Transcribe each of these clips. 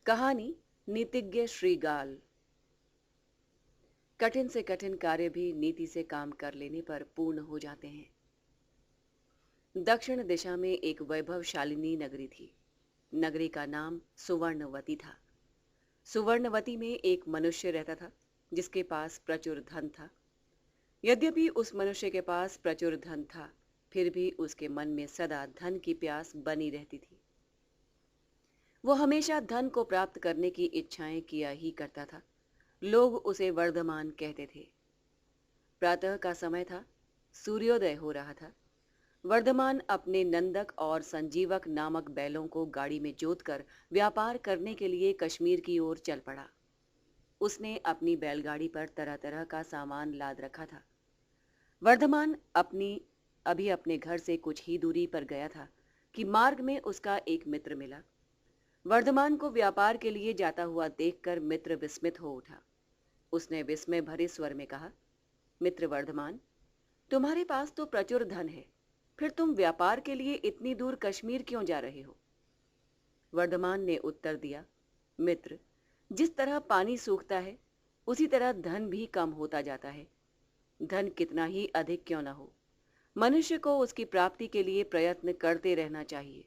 कहानी नीतिज्ञ श्रीगाल। कठिन से कठिन कार्य भी नीति से काम कर लेने पर पूर्ण हो जाते हैं। दक्षिण दिशा में एक वैभवशालिनी नगरी थी। नगरी का नाम सुवर्णवती था। सुवर्णवती में एक मनुष्य रहता था जिसके पास प्रचुर धन था। यद्यपि उस मनुष्य के पास प्रचुर धन था, फिर भी उसके मन में सदा धन की प्यास बनी रहती थी। वो हमेशा धन को प्राप्त करने की इच्छाएं किया ही करता था। लोग उसे वर्धमान कहते थे। प्रातः का समय था, सूर्योदय हो रहा था। वर्धमान अपने नंदक और संजीवक नामक बैलों को गाड़ी में जोतकर व्यापार करने के लिए कश्मीर की ओर चल पड़ा। उसने अपनी बैलगाड़ी पर तरह तरह का सामान लाद रखा था। वर्धमान अभी अपने घर से कुछ ही दूरी पर गया था कि मार्ग में उसका एक मित्र मिला। वर्धमान को व्यापार के लिए जाता हुआ देखकर मित्र विस्मित हो उठा। उसने विस्मय भरे स्वर में कहा, मित्र वर्धमान, तुम्हारे पास तो प्रचुर धन है, फिर तुम व्यापार के लिए इतनी दूर कश्मीर क्यों जा रहे हो? वर्धमान ने उत्तर दिया, मित्र, जिस तरह पानी सूखता है उसी तरह धन भी कम होता जाता है। धन कितना ही अधिक क्यों न हो, मनुष्य को उसकी प्राप्ति के लिए प्रयत्न करते रहना चाहिए।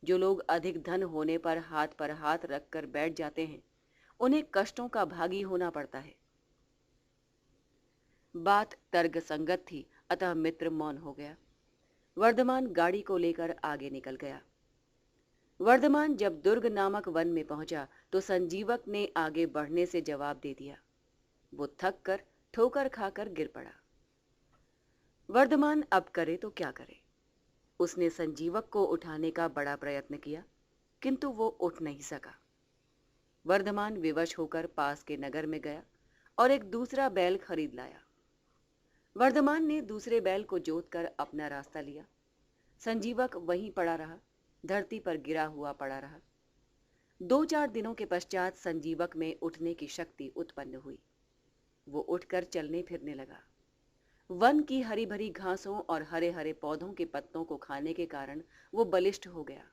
जो लोग अधिक धन होने पर हाथ रखकर बैठ जाते हैं, उन्हें कष्टों का भागी होना पड़ता है। बात तर्क संगत थी, अतः मित्र मौन हो गया। वर्धमान गाड़ी को लेकर आगे निकल गया। वर्धमान जब दुर्ग नामक वन में पहुंचा तो संजीवक ने आगे बढ़ने से जवाब दे दिया। वो थक कर ठोकर खाकर गिर पड़ा। वर्धमान अब करे तो क्या करे? उसने संजीवक को उठाने का बड़ा प्रयत्न किया, किंतु वो उठ नहीं सका। वर्धमान विवश होकर पास के नगर में गया और एक दूसरा बैल खरीद लाया। वर्धमान ने दूसरे बैल को जोतकर अपना रास्ता लिया। संजीवक वहीं पड़ा रहा, धरती पर गिरा हुआ पड़ा रहा। 2-4 दिनों के पश्चात संजीवक में उठने की शक्ति उत्पन्न हुई। वो उठकर चलने फिरने लगा। वन की हरी भरी घासों और हरे हरे पौधों के पत्तों को खाने के कारण वो बलिष्ठ हो गया।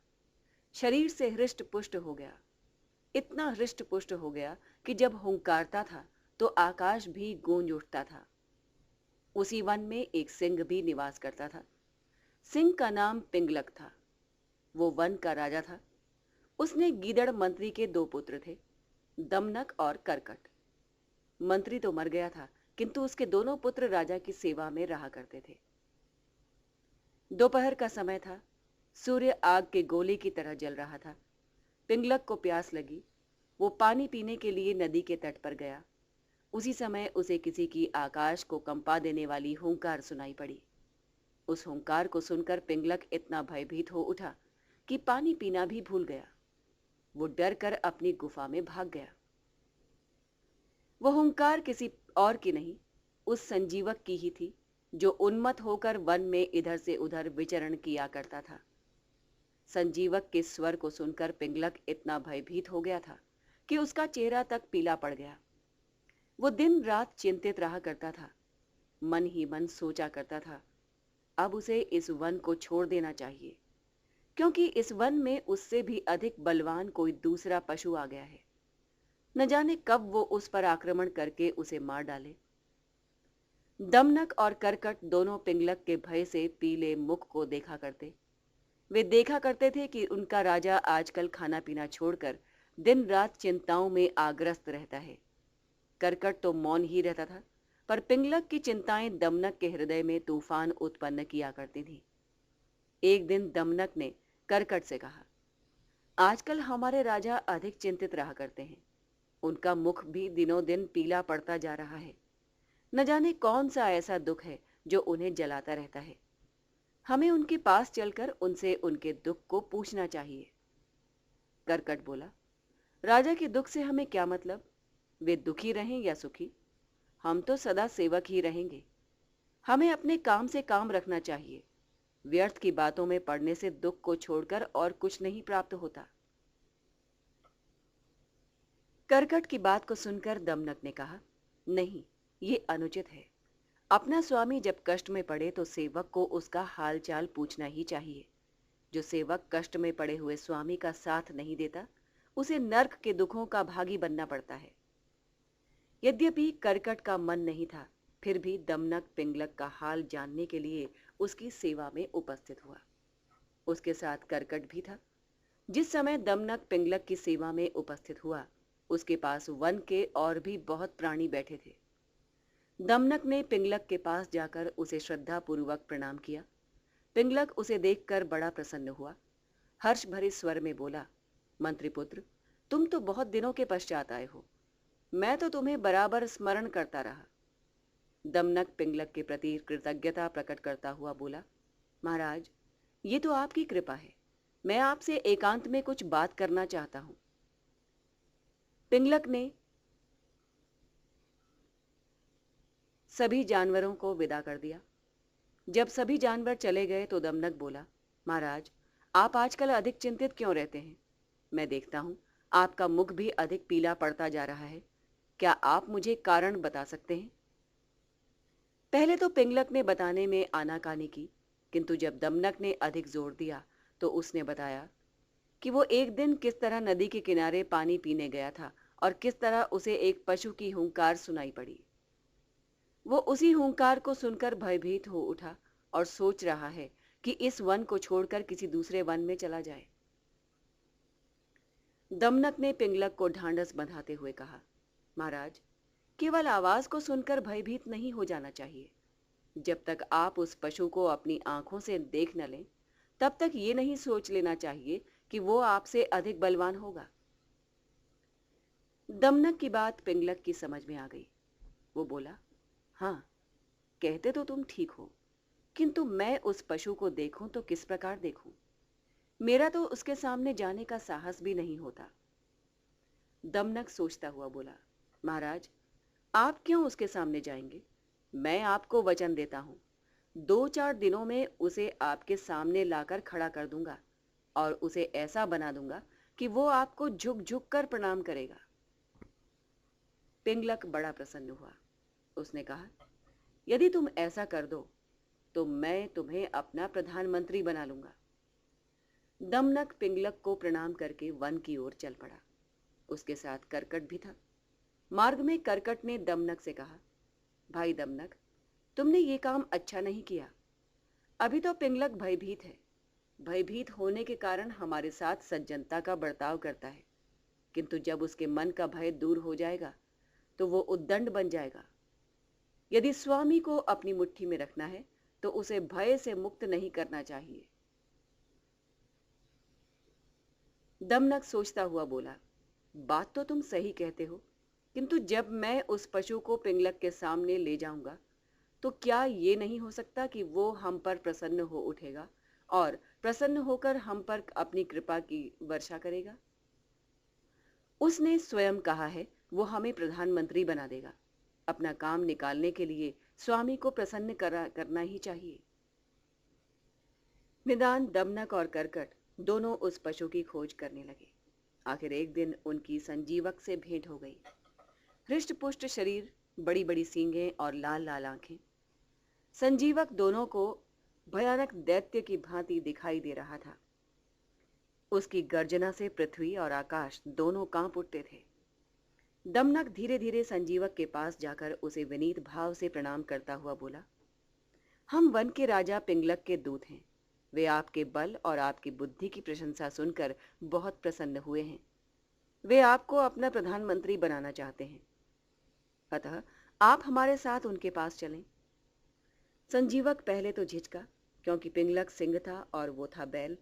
शरीर से हृष्ट पुष्ट हो गया। इतना हृष्ट पुष्ट हो गया कि जब हुंकारता था तो आकाश भी गूंज उठता था। उसी वन में एक सिंह भी निवास करता था। सिंह का नाम पिंगलक था। वो वन का राजा था। उसने गीदड़ मंत्री के 2 पुत्र थे, दमनक और करकट। मंत्री तो मर गया था, किंतु उसके दोनों पुत्र राजा की सेवा में रहा करते थे। दोपहर का समय था। सूर्य आग के गोले की तरह जल रहा था। पिंगलक को प्यास लगी। वो पानी पीने के लिए नदी के तट पर गया। उसी समय उसे किसी की आकाश को कंपा देने वाली हुंकार सुनाई पड़ी। उस हुंकार को सुनकर पिंगलक इतना भयभीत हो उठा कि पानी पीना भी भूल गया। वो डर कर अपनी गुफा में भाग गया। वो हुंकार किसी और की नहीं, उस संजीवक की ही थी, जो उन्मत्त होकर वन में इधर से उधर विचरण किया करता था। संजीवक के स्वर को सुनकर पिंगलक इतना भयभीत हो गया था कि उसका चेहरा तक पीला पड़ गया। वो दिन रात चिंतित रहा करता था। मन ही मन सोचा करता था, अब उसे इस वन को छोड़ देना चाहिए, क्योंकि इस वन में उससे भी अधिक बलवान कोई दूसरा पशु आ गया है। न जाने कब वो उस पर आक्रमण करके उसे मार डाले। दमनक और करकट दोनों पिंगलक के भय से पीले मुख को देखा करते। वे देखा करते थे कि उनका राजा आजकल खाना पीना छोड़कर दिन रात चिंताओं में आग्रस्त रहता है। करकट तो मौन ही रहता था, पर पिंगलक की चिंताएं दमनक के हृदय में तूफान उत्पन्न किया करती थी। एक दिन दमनक ने करकट से कहा, आजकल हमारे राजा अधिक चिंतित रहा करते हैं। उनका मुख भी दिनों दिन पीला पड़ता जा रहा है। न जाने कौन सा ऐसा दुख है जो उन्हें जलाता रहता है। हमें उनके पास चलकर उनसे उनके दुख को पूछना चाहिए। करकट बोला, राजा के दुख से हमें क्या मतलब? वे दुखी रहें या सुखी, हम तो सदा सेवक ही रहेंगे। हमें अपने काम से काम रखना चाहिए। व्यर्थ की बातों में पड़ने से दुख को छोड़कर और कुछ नहीं प्राप्त होता। करकट की बात को सुनकर दमनक ने कहा, नहीं, ये अनुचित है। अपना स्वामी जब कष्ट में पड़े तो सेवक को उसका हालचाल पूछना ही चाहिए। जो सेवक कष्ट में पड़े हुए स्वामी का साथ नहीं देता, उसे नर्क के दुखों का भागी बनना पड़ता है। यद्यपि करकट का मन नहीं था, फिर भी दमनक पिंगलक का हाल जानने के लिए उसकी सेवा में उपस्थित हुआ। उसके साथ करकट भी था। जिस समय दमनक पिंगलक की सेवा में उपस्थित हुआ, उसके पास वन के और भी बहुत प्राणी बैठे थे। दमनक ने पिंगलक के पास जाकर उसे श्रद्धापूर्वक प्रणाम किया। पिंगलक उसे देखकर बड़ा प्रसन्न हुआ। हर्ष भरे स्वर में बोला, मंत्रीपुत्र, तुम तो बहुत दिनों के पश्चात आए हो। मैं तो तुम्हें बराबर स्मरण करता रहा। दमनक पिंगलक के प्रति कृतज्ञता प्रकट करता हुआ बोला, महाराज, ये तो आपकी कृपा है। मैं आपसे एकांत में कुछ बात करना चाहता हूं। पिंगलक ने सभी जानवरों को विदा कर दिया। जब सभी जानवर चले गए तो दमनक बोला, महाराज, आप आजकल अधिक चिंतित क्यों रहते हैं? मैं देखता हूं आपका मुख भी अधिक पीला पड़ता जा रहा है। क्या आप मुझे कारण बता सकते हैं? पहले तो पिंगलक ने बताने में आनाकानी की, किंतु जब दमनक ने अधिक जोर दिया तो उसने बताया कि वो एक दिन किस तरह नदी के किनारे पानी पीने गया था और किस तरह उसे एक पशु की हुंकार सुनाई पड़ी। वो उसी हुंकार को सुनकर भयभीत हो उठा और सोच रहा है कि इस वन को छोड़कर किसी दूसरे वन में चला जाए। दमनक ने पिंगलक को ढांढस बंधाते हुए कहा, महाराज, केवल आवाज को सुनकर भयभीत नहीं हो जाना चाहिए। जब तक आप उस पशु को अपनी आंखों से देख न लें, तब तक ये नहीं सोच लेना चाहिए कि वो आपसे अधिक बलवान होगा। दमनक की बात पिंगलक की समझ में आ गई। वो बोला, हाँ, कहते तो तुम ठीक हो, किंतु मैं उस पशु को देखूं तो किस प्रकार देखूं? मेरा तो उसके सामने जाने का साहस भी नहीं होता। दमनक सोचता हुआ बोला, महाराज, आप क्यों उसके सामने जाएंगे? मैं आपको वचन देता हूं, 2-4 दिनों में उसे आपके सामने लाकर खड़ा कर दूंगा और उसे ऐसा बना दूंगा कि वो आपको झुक झुक कर प्रणाम करेगा। पिंगलक बड़ा प्रसन्न हुआ। उसने कहा, यदि तुम ऐसा कर दो तो मैं तुम्हें अपना प्रधानमंत्री बना लूंगा। दमनक पिंगलक को प्रणाम करके वन की ओर चल पड़ा। उसके साथ करकट भी था। मार्ग में करकट ने दमनक से कहा, भाई दमनक, तुमने ये काम अच्छा नहीं किया। अभी तो पिंगलक भयभीत है। भयभीत होने के कारण हमारे साथ सज्जनता का बर्ताव करता है, किंतु जब उसके मन का भय दूर हो जाएगा तो वो उद्दंड बन जाएगा। यदि स्वामी को अपनी मुट्ठी में रखना है तो उसे भय से मुक्त नहीं करना चाहिए। दमनक सोचता हुआ बोला, बात तो तुम सही कहते हो, किंतु जब मैं उस पशु को पिंगलक के सामने ले जाऊंगा तो क्या ये नहीं हो सकता कि वो हम पर प्रसन्न हो उठेगा और प्रसन्न होकर हम पर अपनी कृपा की वर्षा करेगा? उसने स्वयं कहा है वो हमें प्रधानमंत्री बना देगा। अपना काम निकालने के लिए स्वामी को प्रसन्न करना ही चाहिए। निदान दमनक और करकट दोनों उस पशु की खोज करने लगे। आखिर एक दिन उनकी संजीवक से भेंट हो गई। हृष्ट पुष्ट शरीर, बड़ी बड़ी सींगें और लाल लाल आंखें। संजीवक दोनों को भयानक दैत्य की भांति दिखाई दे रहा था। उसकी गर्जना से पृथ्वी और आकाश दोनों कांप उठते थे। दमनक धीरे धीरे संजीवक के पास जाकर उसे विनीत भाव से प्रणाम करता हुआ बोला, हम वन के राजा पिंगलक के दूत हैं। वे आपके बल और आपकी बुद्धि की प्रशंसा सुनकर बहुत प्रसन्न हुए हैं। वे आपको अपना प्रधानमंत्री बनाना चाहते हैं, अतः आप हमारे साथ उनके पास चलें। संजीवक पहले तो झिझका, क्योंकि पिंगलक सिंह था और वो था बैल।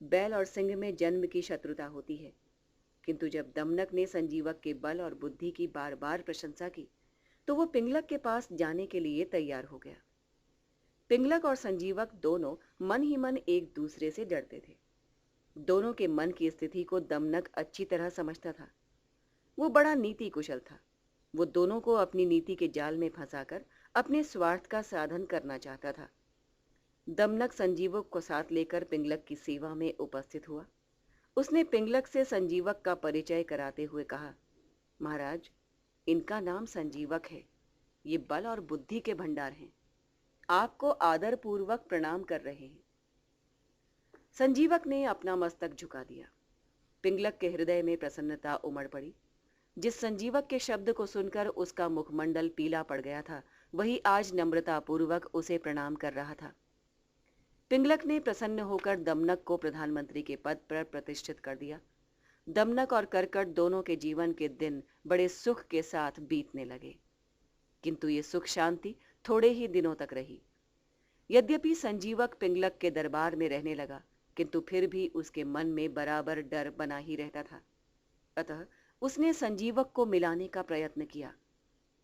बैल और सिंह में जन्म की शत्रुता होती है। किंतु जब दमनक ने संजीवक के बल और बुद्धि की बार बार प्रशंसा की तो वो पिंगलक के पास जाने के लिए तैयार हो गया। पिंगलक और संजीवक दोनों मन ही मन एक दूसरे से डरते थे। दोनों के मन की स्थिति को दमनक अच्छी तरह समझता था। वो बड़ा नीति कुशल था। वो दोनों को अपनी नीति के जाल में फंसाकर अपने स्वार्थ का साधन करना चाहता था। दमनक संजीवक को साथ लेकर पिंगलक की सेवा में उपस्थित हुआ। उसने पिंगलक से संजीवक का परिचय कराते हुए कहा, महाराज, इनका नाम संजीवक है। ये बल और बुद्धि के भंडार हैं। आपको आदर पूर्वक प्रणाम कर रहे हैं। संजीवक ने अपना मस्तक झुका दिया। पिंगलक के हृदय में प्रसन्नता उमड़ पड़ी। जिस संजीवक के शब्द को सुनकर उसका मुखमंडल पीला पड़ गया था, वही आज नम्रता पूर्वक उसे प्रणाम कर रहा था। पिंगलक ने प्रसन्न होकर दमनक को प्रधानमंत्री के पद पर प्रतिष्ठित कर दिया। दमनक और करकट दोनों के जीवन के दिन बड़े सुख के साथ बीतने लगे, किंतु ये सुख शांति थोड़े ही दिनों तक रही। यद्यपि संजीवक पिंगलक के दरबार में रहने लगा, किंतु फिर भी उसके मन में बराबर डर बना ही रहता था। अतः उसने संजीवक को मिलाने का प्रयत्न किया।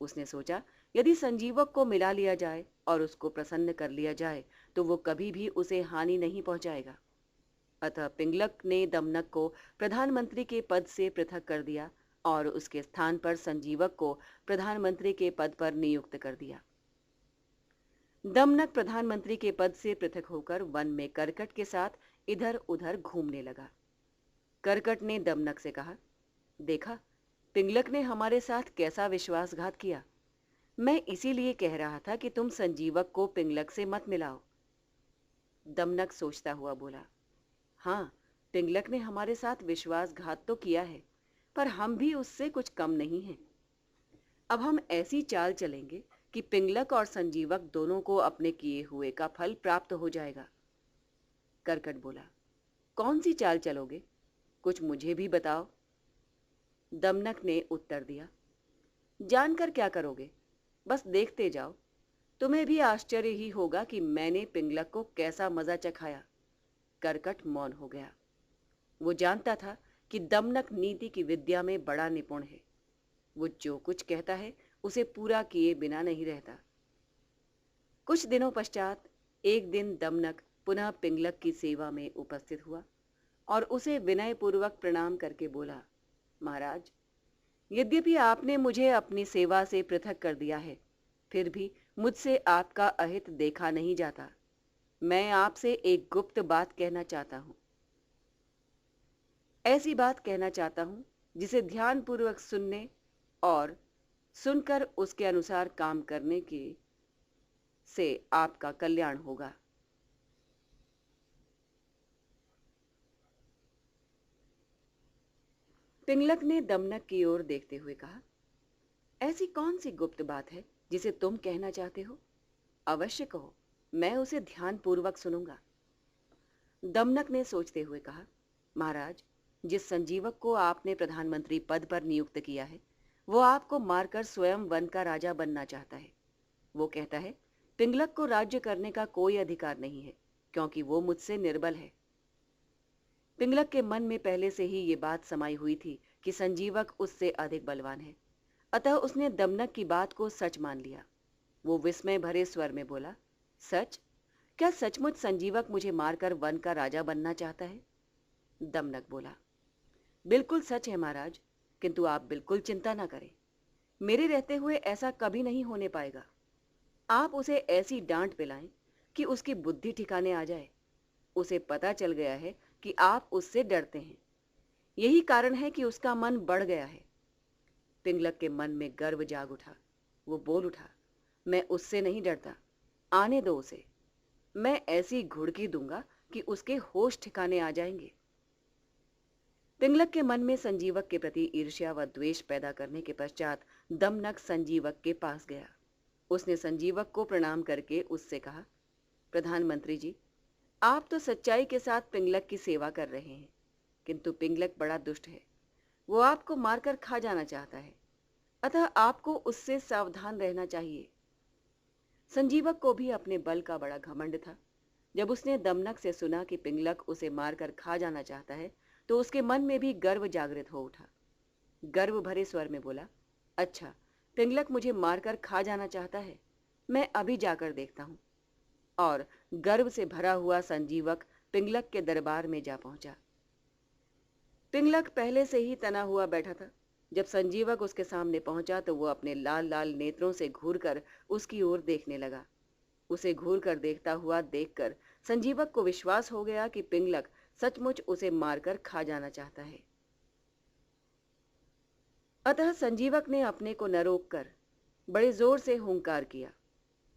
उसने सोचा, यदि संजीवक को मिला लिया जाए और उसको प्रसन्न कर लिया जाए तो वो कभी भी उसे हानि नहीं पहुंचाएगा। अतः पिंगलक ने दमनक को प्रधानमंत्री के पद से पृथक कर दिया और उसके स्थान पर संजीवक को प्रधानमंत्री के पद पर नियुक्त कर दिया। दमनक प्रधानमंत्री के पद से पृथक होकर वन में करकट के साथ इधर उधर घूमने लगा। करकट ने दमनक से कहा, देखा, पिंगलक ने हमारे साथ कैसा विश्वासघात किया। मैं इसीलिए कह रहा था कि तुम संजीवक को पिंगलक से मत मिलाओ। दमनक सोचता हुआ बोला, हाँ, पिंगलक ने हमारे साथ विश्वासघात तो किया है, पर हम भी उससे कुछ कम नहीं हैं। अब हम ऐसी चाल चलेंगे कि पिंगलक और संजीवक दोनों को अपने किए हुए का फल प्राप्त हो जाएगा। करकट बोला, कौन सी चाल चलोगे? कुछ मुझे भी बताओ। दमनक ने उत्तर दिया, जानकर क्या करोगे, बस देखते जाओ। तुम्हें भी आश्चर्य ही होगा कि मैंने पिंगलक को कैसा मजा चखाया। करकट मौन हो गया। वो जानता था कि दमनक नीति की विद्या में बड़ा निपुण है। वो जो कुछ कहता है उसे पूरा किए बिना नहीं रहता। कुछ दिनों पश्चात एक दिन दमनक पुनः पिंगलक की सेवा में उपस्थित हुआ और उसे विनयपूर्वक प्रणाम करके बोला, महाराज, यद्यपि आपने मुझे अपनी सेवा से पृथक कर दिया है, फिर भी मुझसे आपका अहित देखा नहीं जाता। मैं आपसे एक गुप्त बात कहना चाहता हूं। ऐसी बात कहना चाहता हूं जिसे ध्यानपूर्वक सुनने और सुनकर उसके अनुसार काम करने के से आपका कल्याण होगा। पिंगलक ने दमनक की ओर देखते हुए कहा, ऐसी कौन सी गुप्त बात है जिसे तुम कहना चाहते हो? अवश्य कहो, मैं उसे ध्यानपूर्वक सुनूंगा। दमनक ने सोचते हुए कहा, महाराज, जिस संजीवक को आपने प्रधानमंत्री पद पर नियुक्त किया है, वो आपको मारकर स्वयं वन का राजा बनना चाहता है। वो कहता है, पिंगलक को राज्य करने का कोई अधिकार नहीं है, क्योंकि वो मुझसे निर्बल है। पिंगलक के मन में पहले से ही ये बात समाई हुई थी कि संजीवक उससे अधिक बलवान है, अतः उसने दमनक की बात को सच मान लिया। वो विस्मय भरे स्वर में बोला, सच? क्या सचमुच संजीवक मुझे मारकर वन का राजा बनना चाहता है? दमनक बोला, बिल्कुल सच है महाराज, किंतु आप बिल्कुल चिंता ना करें। मेरे रहते हुए ऐसा कभी नहीं होने पाएगा। आप उसे ऐसी डांट पिलाएं कि उसकी बुद्धि ठिकाने आ जाए। उसे पता चल गया है कि आप उससे डरते हैं। यही कारण है कि उसका मन बढ़ गया है। पिंगलक के मन में गर्व जाग उठा। वो बोल उठा, मैं उससे नहीं डरता, आने दो उसे। मैं ऐसी घुड़की दूंगा कि उसके होश ठिकाने आ जाएंगे। पिंगलक के मन में संजीवक के प्रति ईर्ष्या व द्वेष पैदा करने के पश्चात दमनक संजीवक के पास गया। उसने संजीवक को प्रणाम करके उससे कहा, प्रधानमंत्री जी, आप तो सच्चाई के साथ पिंगलक की सेवा कर रहे हैं, किंतु पिंगलक बड़ा दुष्ट है। वो आपको मारकर खा जाना चाहता है, अतः आपको उससे सावधान रहना चाहिए। संजीवक को भी अपने बल का बड़ा घमंड था। जब उसने दमनक से सुना कि पिंगलक उसे मारकर खा जाना चाहता है, तो उसके मन में भी गर्व जागृत हो उठा। गर्व भरे स्वर में बोला, अच्छा, पिंगलक मुझे मारकर खा जाना चाहता है, मैं अभी जाकर देखता हूं। और गर्व से भरा हुआ संजीवक पिंगलक के दरबार में जा पहुंचा। पिंगलक पहले से ही तना हुआ बैठा था। जब संजीवक उसके सामने पहुंचा तो वो अपने लाल लाल नेत्रों से घूरकर उसकी ओर देखने लगा। उसे घूरकर देखता हुआ देखकर संजीवक को विश्वास हो गया कि पिंगलक सचमुच उसे मारकर खा जाना चाहता है। अतः संजीवक ने अपने को न रोककर बड़े जोर से हुंकार किया।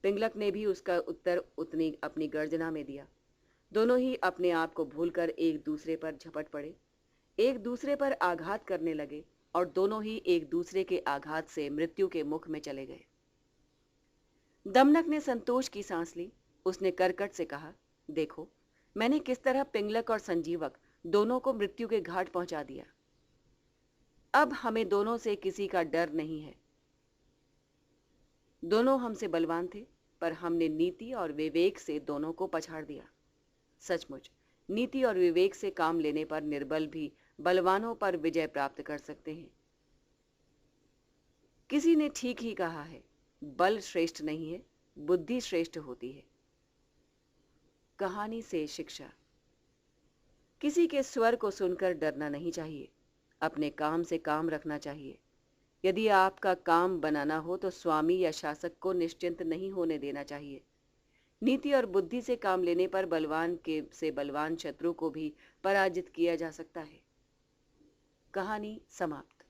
पिंगलक ने भी उसका उत्तर उतनी अपनी गर्जना में दिया। दोनों ही अपने आप को भूलकर एक दूसरे पर झपट पड़े। एक दूसरे पर आघात करने लगे और दोनों ही एक दूसरे के आघात से मृत्यु के मुख में चले गए। दमनक ने संतोष की सांस ली। उसने करकट से कहा, देखो, मैंने किस तरह पिंगलक और संजीवक दोनों को मृत्यु के घाट पहुंचा दिया। अब हमें दोनों से किसी का डर नहीं है। दोनों हमसे बलवान थे, पर हमने नीति और विवेक से दोनों को पछाड़ दिया। सचमुच नीति और विवेक से काम लेने पर निर्बल भी बलवानों पर विजय प्राप्त कर सकते हैं। किसी ने ठीक ही कहा है, बल श्रेष्ठ नहीं है, बुद्धि श्रेष्ठ होती है। कहानी से शिक्षा। किसी के स्वर को सुनकर डरना नहीं चाहिए। अपने काम से काम रखना चाहिए। यदि आपका काम बनाना हो तो स्वामी या शासक को निश्चिंत नहीं होने देना चाहिए। नीति और बुद्धि से काम लेने पर बलवान के से बलवान शत्रु को भी पराजित किया जा सकता है। कहानी समाप्त।